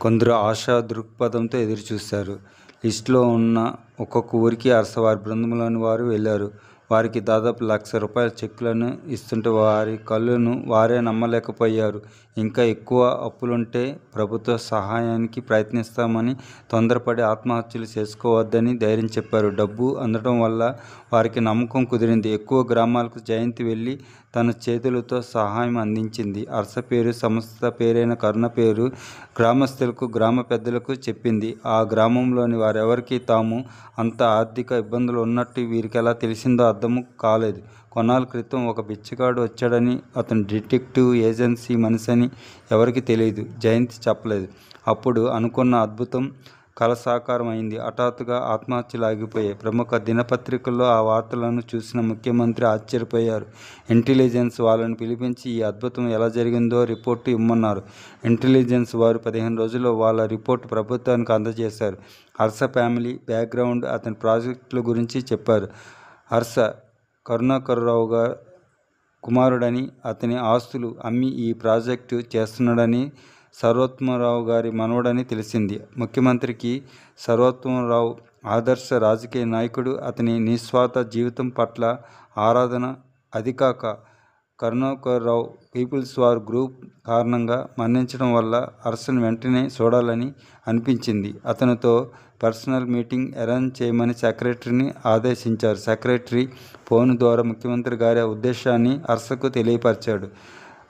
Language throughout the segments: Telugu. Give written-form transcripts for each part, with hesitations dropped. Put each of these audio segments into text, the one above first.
కొందరు ఆశా దృక్పథంతో ఎదురుచూశారు. లిస్టులో ఉన్న ఒక్కొక్క ఊరికి వారి బృందంలోని వారు వెళ్లారు. వారికి దాదాపు ₹1,00,000 చెక్కులను ఇస్తుంటే వారి కళ్ళను వారే నమ్మలేకపోయారు. ఇంకా ఎక్కువ అప్పులుంటే ప్రభుత్వ సహాయానికి ప్రయత్నిస్తామని, తొందరపడి ఆత్మహత్యలు చేసుకోవద్దని ధైర్యం చెప్పారు. డబ్బు అందడం వల్ల వారికి నమ్మకం కుదిరింది. ఎక్కువ గ్రామాలకు జయంతి వెళ్లి తన చేతులతో సహాయం అందించింది. అర్స పేరు, సంస్థ పేరైన కరుణ పేరు గ్రామస్తులకు, గ్రామ పెద్దలకు చెప్పింది. ఆ గ్రామంలోని వారెవరికీ తాము అంత ఆర్థిక ఇబ్బందులు ఉన్నట్టు వీరికెలా తెలిసిందో అర్థం కాలేదు. కొన్నాళ్ళ క్రితం ఒక బిచ్చగాడు వచ్చాడని, అతను డిటెక్టివ్ ఏజెన్సీ మనిషని ఎవరికీ తెలియదు. జయంతి చెప్పలేదు. అప్పుడు అనుకున్న అద్భుతం కల సాకారం అయింది. హఠాత్తుగా ఆత్మహత్యలు ఆగిపోయాయి. ప్రముఖ దినపత్రికల్లో ఆ వార్తలను చూసిన ముఖ్యమంత్రి ఆశ్చర్యపోయారు. ఇంటెలిజెన్స్ వాళ్ళని పిలిపించి ఈ అద్భుతం ఎలా జరిగిందో రిపోర్టు ఇమ్మన్నారు. ఇంటెలిజెన్స్ వారు 15 రోజుల్లో వాళ్ళ రిపోర్టు ప్రభుత్వానికి అందజేశారు. హర్ష ఫ్యామిలీ బ్యాక్గ్రౌండ్, అతని ప్రాజెక్టుల గురించి చెప్పారు. హర్ష కరుణాకరరావు కుమారుడని, అతని ఆస్తులు అమ్మి ఈ ప్రాజెక్టు చేస్తున్నాడని, సర్వోత్తమరావు గారి మనవడని తెలిసింది. ముఖ్యమంత్రికి సర్వోత్తమరావు ఆదర్శ రాజకీయ నాయకుడు. అతని నిస్వార్థ జీవితం పట్ల ఆరాధన. అదికాక కరుణాకరరావు పీపుల్స్ వార్ గ్రూప్ కారణంగా మరణించడం వల్ల హర్షను వెంటనే చూడాలని అనిపించింది. అతనితో పర్సనల్ మీటింగ్ అరేంజ్ చేయమని సెక్రటరీని ఆదేశించారు. సెక్రటరీ ఫోన్ ద్వారా ముఖ్యమంత్రి గారి ఉద్దేశాన్ని హర్షకు తెలియపరిచాడు.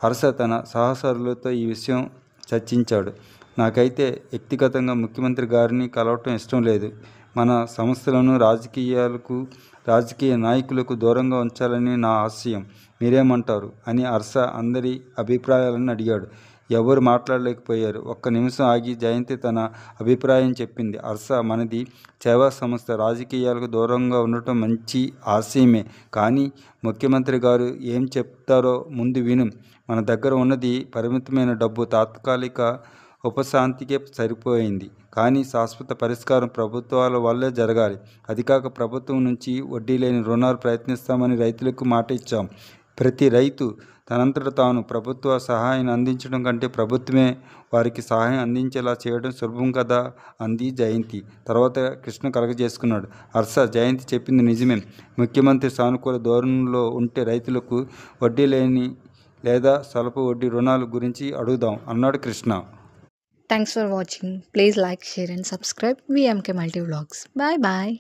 హర్ష తన సహచరులతో ఈ విషయం చర్చించాడు. నాకైతే వ్యక్తిగతంగా ముఖ్యమంత్రి గారిని కలవటం ఇష్టం లేదు. మన సంస్థలను రాజకీయ నాయకులకు దూరంగా ఉంచాలని నా ఆశయం. మీరేమంటారు అని హర్ష అందరి అభిప్రాయాలను అడిగాడు. ఎవరు మాట్లాడలేకపోయారు. ఒక్క నిమిషం ఆగి జయంతి తన అభిప్రాయం చెప్పింది. హర్ష, మనది సేవా సంస్థ. రాజకీయాలకు దూరంగా ఉండటం మంచి ఆశయమే. కానీ ముఖ్యమంత్రి గారు ఏం చెప్తారో ముందు విను. మన దగ్గర ఉన్నది పరిమితమైన డబ్బు. తాత్కాలిక ఉపశాంతికే సరిపోయింది. కానీ శాశ్వత పరిష్కారం ప్రభుత్వాల వల్లే జరగాలి. అదికాక ప్రభుత్వం నుంచి వడ్డీ లేని రుణాలు ప్రయత్నిస్తామని రైతులకు మాట ఇచ్చాం. ప్రతి రైతు తనంతట తాను ప్రభుత్వ సహాయాన్ని అందించడం కంటే ప్రభుత్వమే వారికి సహాయం అందించేలా చేయడం సులభం కదా అంది జయంతి. తర్వాత కృష్ణ కలగజేసుకున్నాడు. హర్ష, జయంతి చెప్పింది నిజమే. ముఖ్యమంత్రి సానుకూల ధోరణిలో ఉంటే రైతులకు వడ్డీ లేని లేదా స్వల్ప వడ్డీ రుణాల గురించి అడుగుదాం అన్నాడు Krishna. Thanks for watching. Please like, share and subscribe VMK Multi Vlogs. Bye bye.